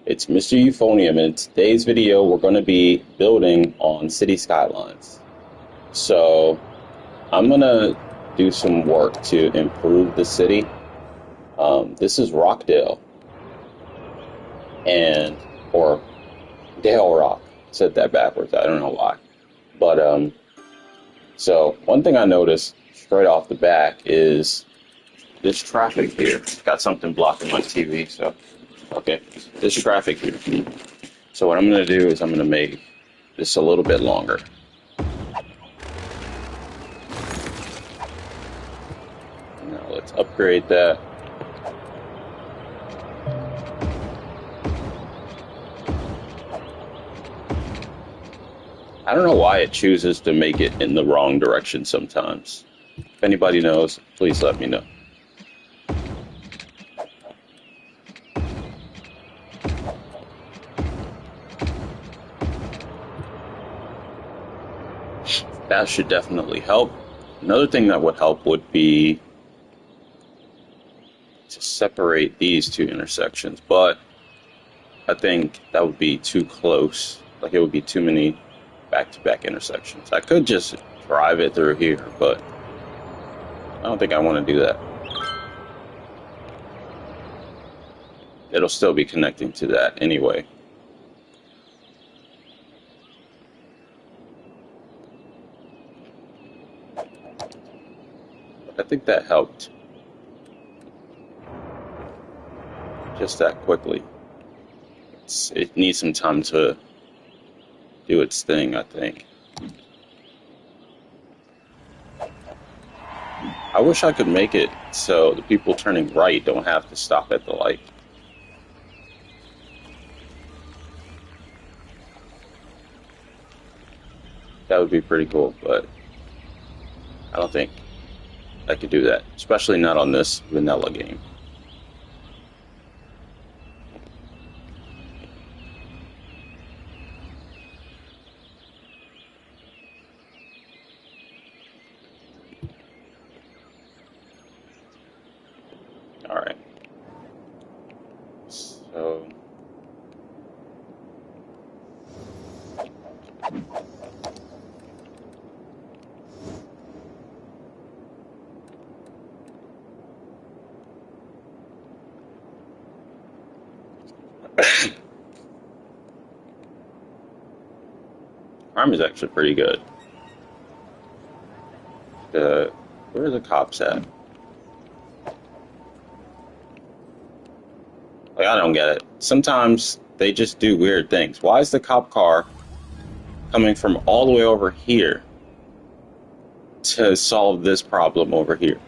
It's Mr. Euphonium, and in today's video we're going to be building on City Skylines. So I'm going to do some work to improve the city. This is Rockdale, or Dale Rock. Said that backwards, I don't know why. But so one thing I noticed straight off the back is this traffic here. Got something blocking my TV, so okay, this traffic here. So what I'm going to do is I'm going to make this a little bit longer. Now let's upgrade that. I don't know why it chooses to make it in the wrong direction sometimes. If anybody knows, please let me know. That should definitely help. Another thing that would help would be to separate these two intersections, but I think that would be too close. Like it would be too many back-to-back intersections. I could just drive it through here, but I don't think I want to do that. It'll still be connecting to that anyway. I think that helped. Just that quickly. It needs some time to do its thing, I think. I wish I could make it so the people turning right don't have to stop at the light. That would be pretty cool, but I don't think I could do that, especially not on this vanilla game. All right. So crime is actually pretty good. Where are the cops at? Like, I don't get it. Sometimes they just do weird things. Why is the cop car coming from all the way over here to solve this problem over here?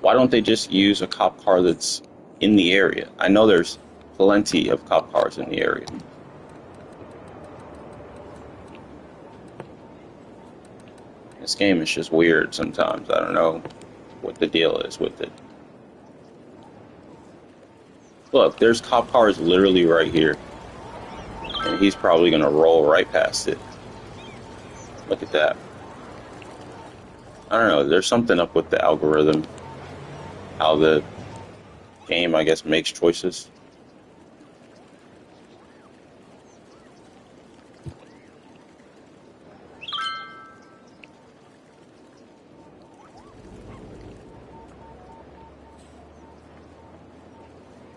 Why don't they just use a cop car that's in the area? I know there's plenty of cop cars in the area. This game is just weird sometimes. I don't know what the deal is with it. Look, there's cop cars literally right here. And he's probably going to roll right past it. Look at that. I don't know, there's something up with the algorithm. How the game, I guess, makes choices.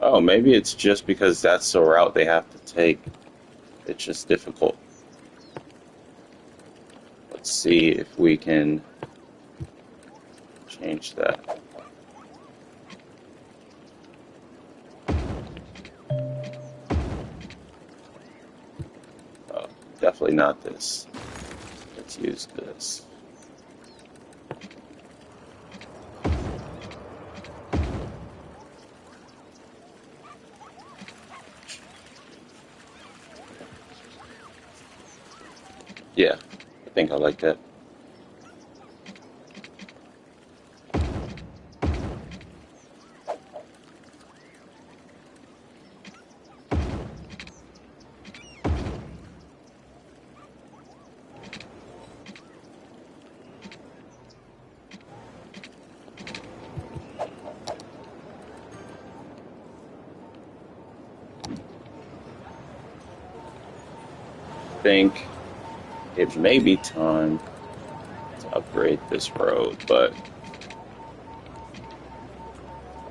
Oh, maybe it's just because that's the route they have to take. It's just difficult. Let's see if we can change that. Oh, definitely not this. Let's use this. Yeah, I think I like that. think it may be time to upgrade this road, but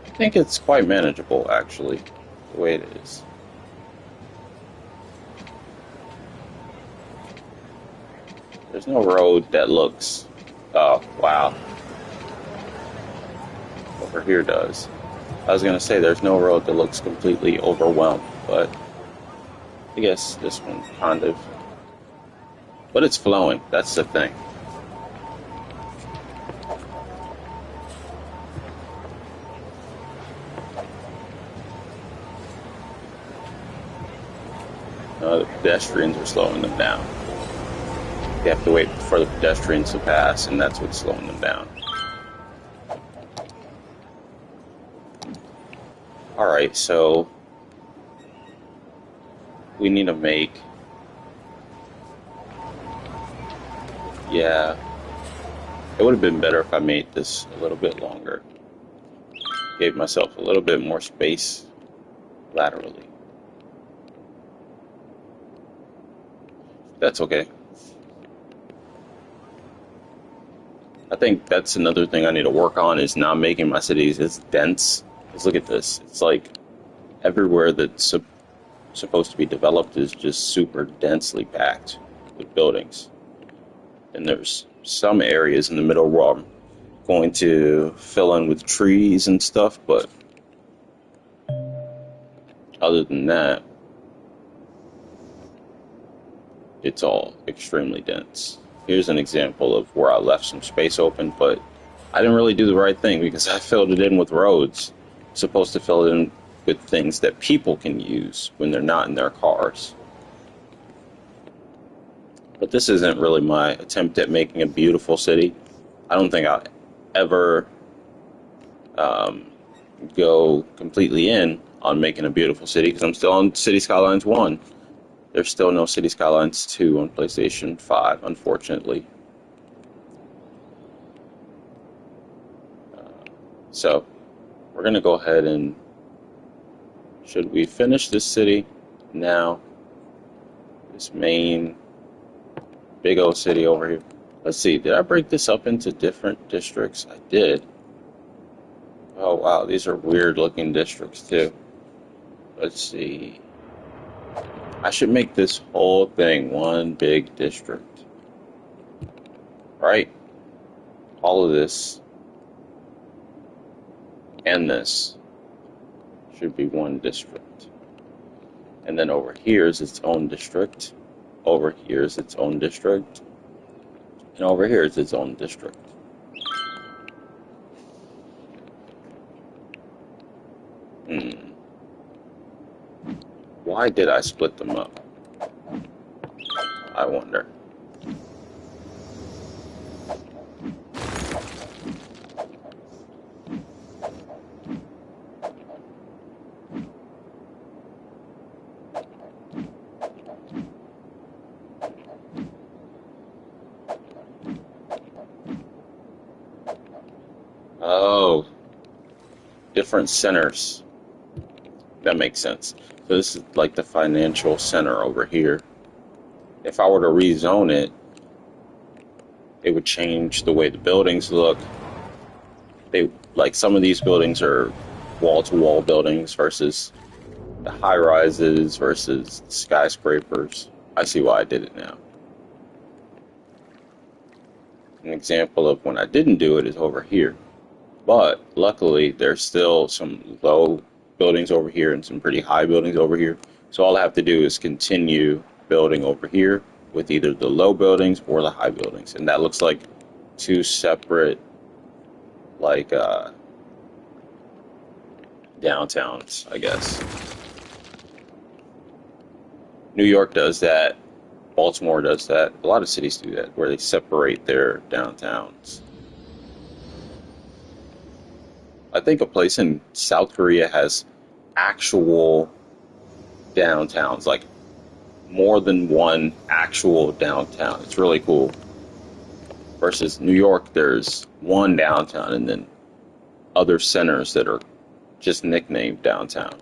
I think it's quite manageable, actually, the way it is. There's no road that looks... Oh, wow. Over here does. I was going to say there's no road that looks completely overwhelmed, but I guess this one kind of... But it's flowing, that's the thing. The pedestrians are slowing them down. They have to wait for the pedestrians to pass, and that's what's slowing them down. Alright, so we need to make... Yeah, it would have been better if I made this a little bit longer. Gave myself a little bit more space laterally. That's okay. I think that's another thing I need to work on, is not making my cities as dense. Because look at this. It's like everywhere that's supposed to be developed is just super densely packed with buildings. And there's some areas in the middle where I'm going to fill in with trees and stuff, but other than that, it's all extremely dense. Here's an example of where I left some space open, but I didn't really do the right thing because I filled it in with roads. I'm supposed to fill it in with things that people can use when they're not in their cars. But this isn't really my attempt at making a beautiful city. I don't think I'll ever go completely in on making a beautiful city because I'm still on City Skylines 1. There's still no City Skylines 2 on PlayStation 5, unfortunately. So, we're going to go ahead and... Should we finish this city now? This main big old city over here. Let's see, did I break this up into different districts? I did. Oh, wow, these are weird looking districts, too. Let's see... I should make this whole thing one big district. Right? All of this and this should be one district. And then over here is its own district. Over here is its own district. And over here is its own district. Why did I split them up? I wonder. Oh, different centers. That makes sense. So this is like the financial center over here. If I were to rezone it, it would change the way the buildings look. Like some of these buildings are wall-to-wall buildings versus the high-rises versus skyscrapers. I see why I did it now. An example of when I didn't do it is over here. But luckily, there's still some low buildings over here and some pretty high buildings over here. So all I have to do is continue building over here with either the low buildings or the high buildings. And that looks like two separate, like, downtowns, I guess. New York does that. Baltimore does that. A lot of cities do that, where they separate their downtowns. I think a place in South Korea has actual downtowns, like more than one actual downtown. It's really cool. Versus New York, there's one downtown and then other centers that are just nicknamed downtown.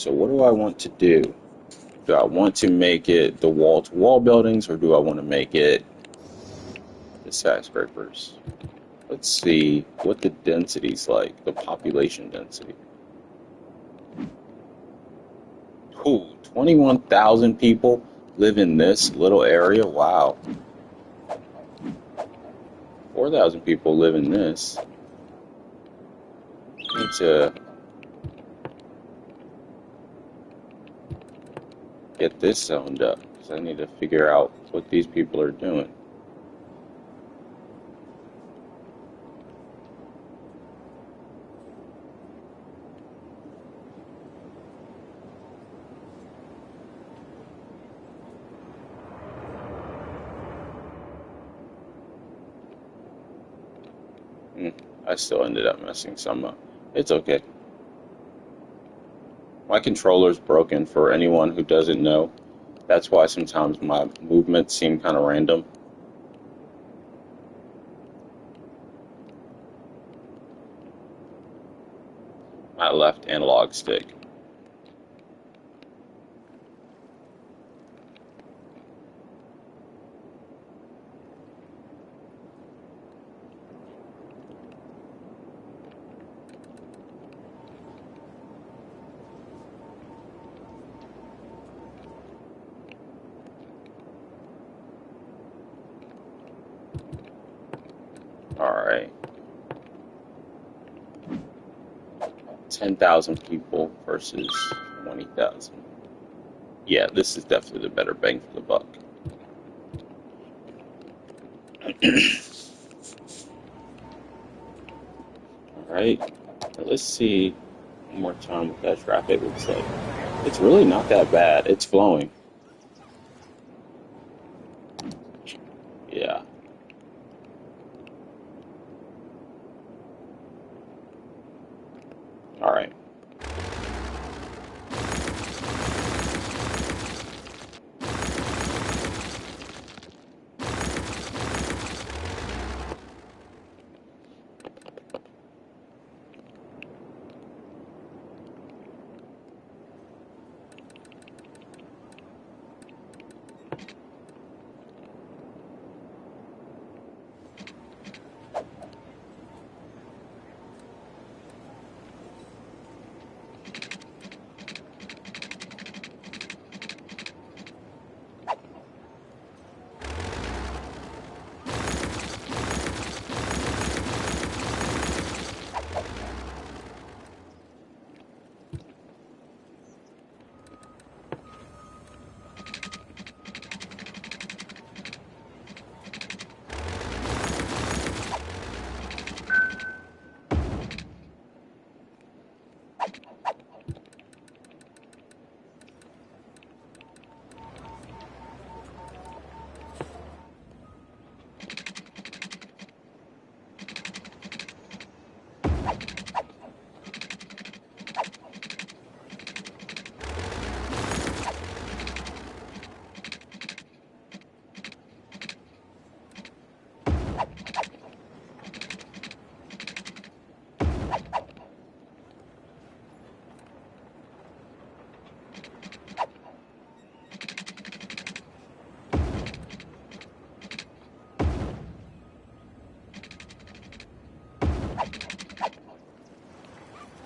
So what do I want to do? Do I want to make it the wall-to-wall buildings, or do I want to make it the skyscrapers? Let's see what the density's like, the population density. Ooh, 21,000 people live in this little area. Wow. 4,000 people live in this. I need to get this zoned up because I need to figure out what these people are doing. I still ended up messing some up. It's okay. My controller's broken for anyone who doesn't know. That's why sometimes my movements seem kind of random. My left analog stick. Alright. 10,000 people versus 20,000. Yeah, this is definitely the better bang for the buck. Alright, let's see one more time what that traffic looks like. It's really not that bad. It's flowing. Yeah. Alright.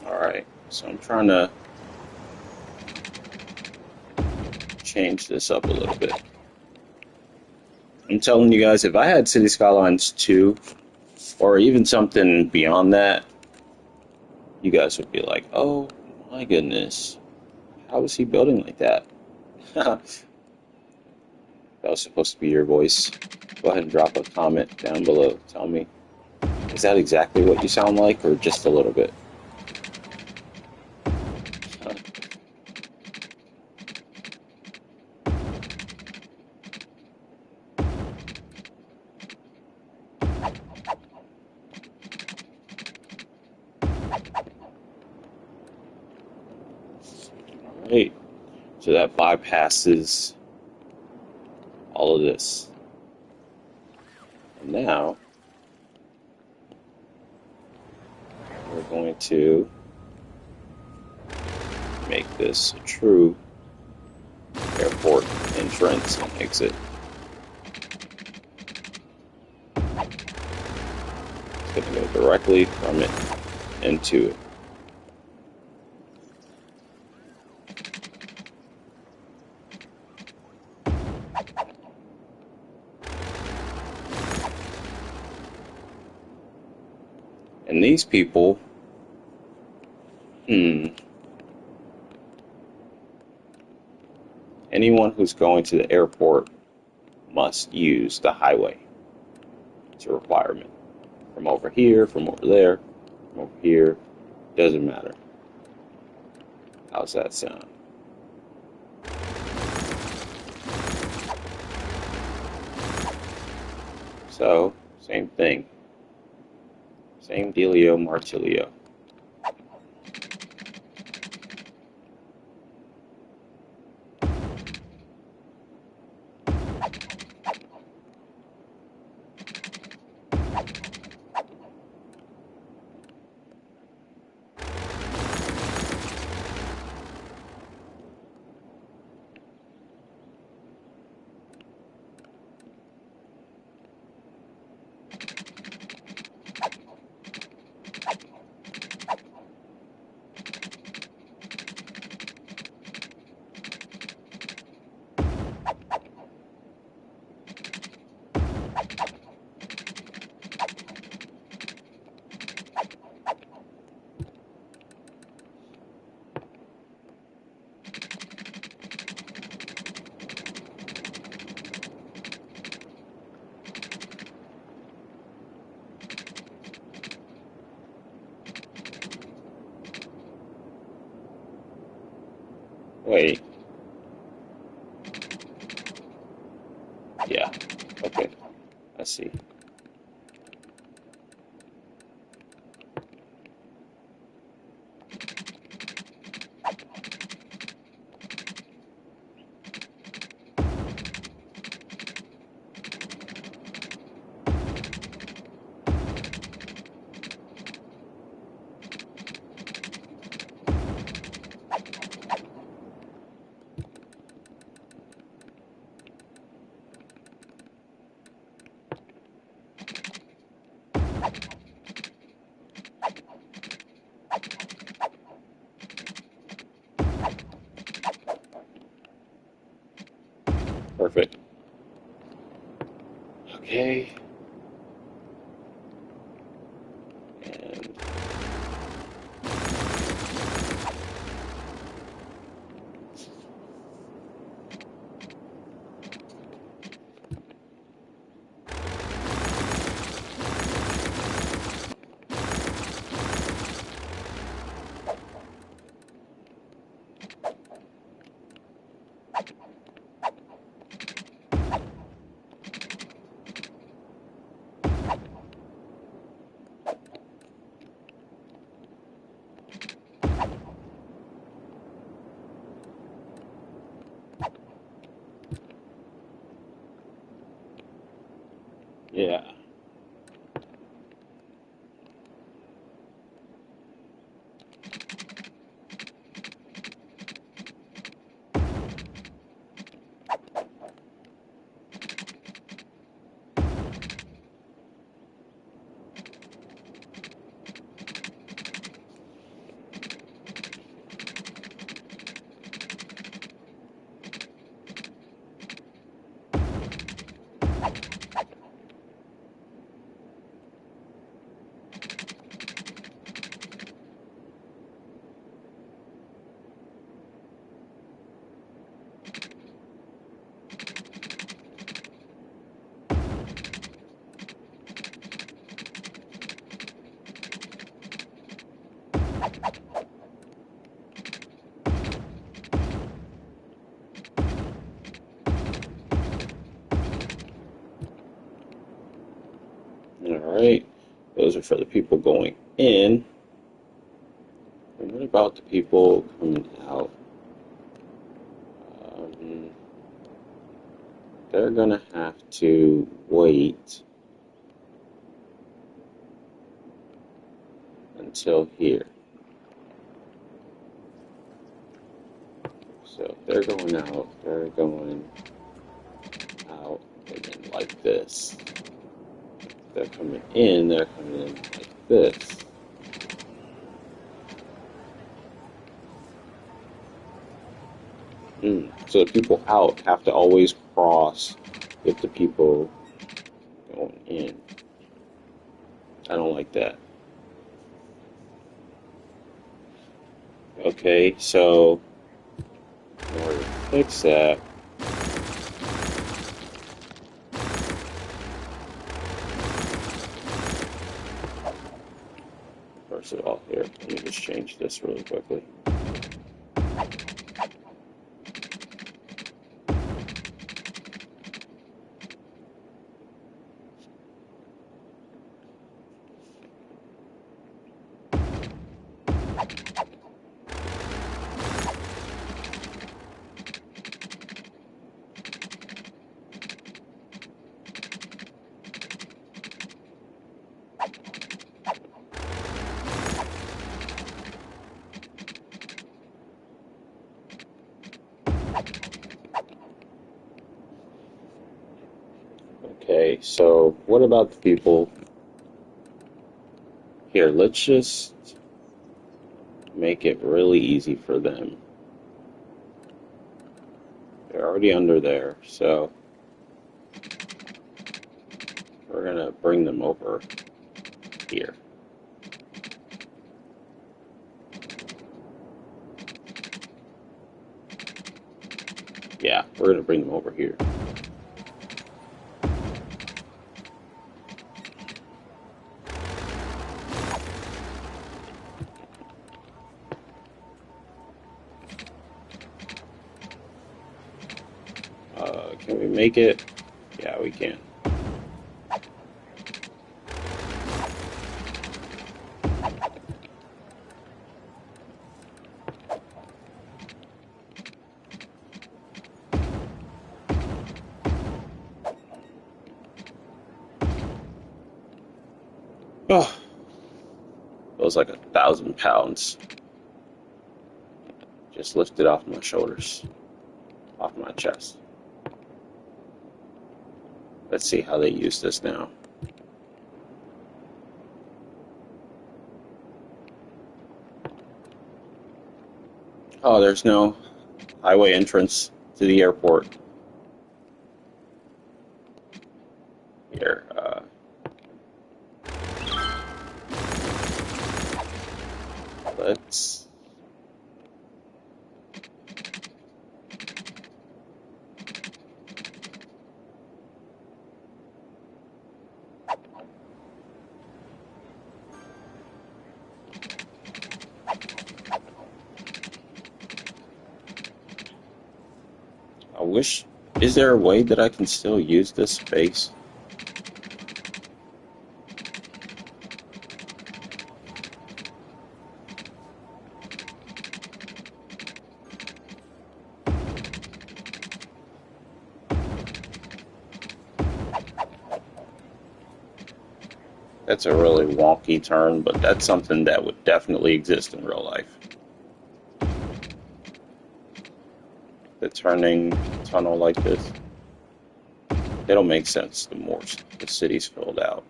Alright, so I'm trying to change this up a little bit. I'm telling you guys, if I had City Skylines 2, or even something beyond that, you guys would be like, oh my goodness, how is he building like that? That was supposed to be your voice. Go ahead and drop a comment down below. Tell me, is that exactly what you sound like, or just a little bit? Alright, so that bypasses all of this. And now, we're going to make this a true airport entrance and exit. It's going to go directly from it into it. And these people, anyone who's going to the airport must use the highway. It's a requirement. From over here, from over there, from over here, doesn't matter. How's that sound? So, same thing. Same dealio, Martilio. Wait. Yeah. Okay. I see. Perfect. Okay. And yeah. All right. Those are for the people going in. And what about the people coming out? They're gonna have to wait until here. So they're going out, they're going out, and then like this. They're coming in like this. So the people out have to always cross with the people going in. I don't like that. Okay, so in order to fix that, first of all, here, let me just change this really quickly. Okay, so what about the people here? Let's just make it really easy for them. They're already under there, so we're gonna bring them over here. Yeah, we're gonna bring them over here. Can we make it? Yeah, we can. Oh, it was like 1,000 pounds. Just lifted off my shoulders, off my chest. Let's see how they use this now. Oh, there's no highway entrance to the airport. Here, let's... I wish... Is there a way that I can still use this space? That's a really wonky turn, but that's something that would definitely exist in real life. The turning tunnel like this. It'll make sense the more the city's filled out.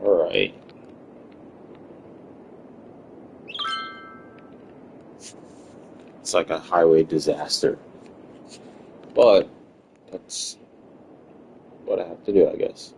Alright. It's like a highway disaster. But that's what I have to do, I guess.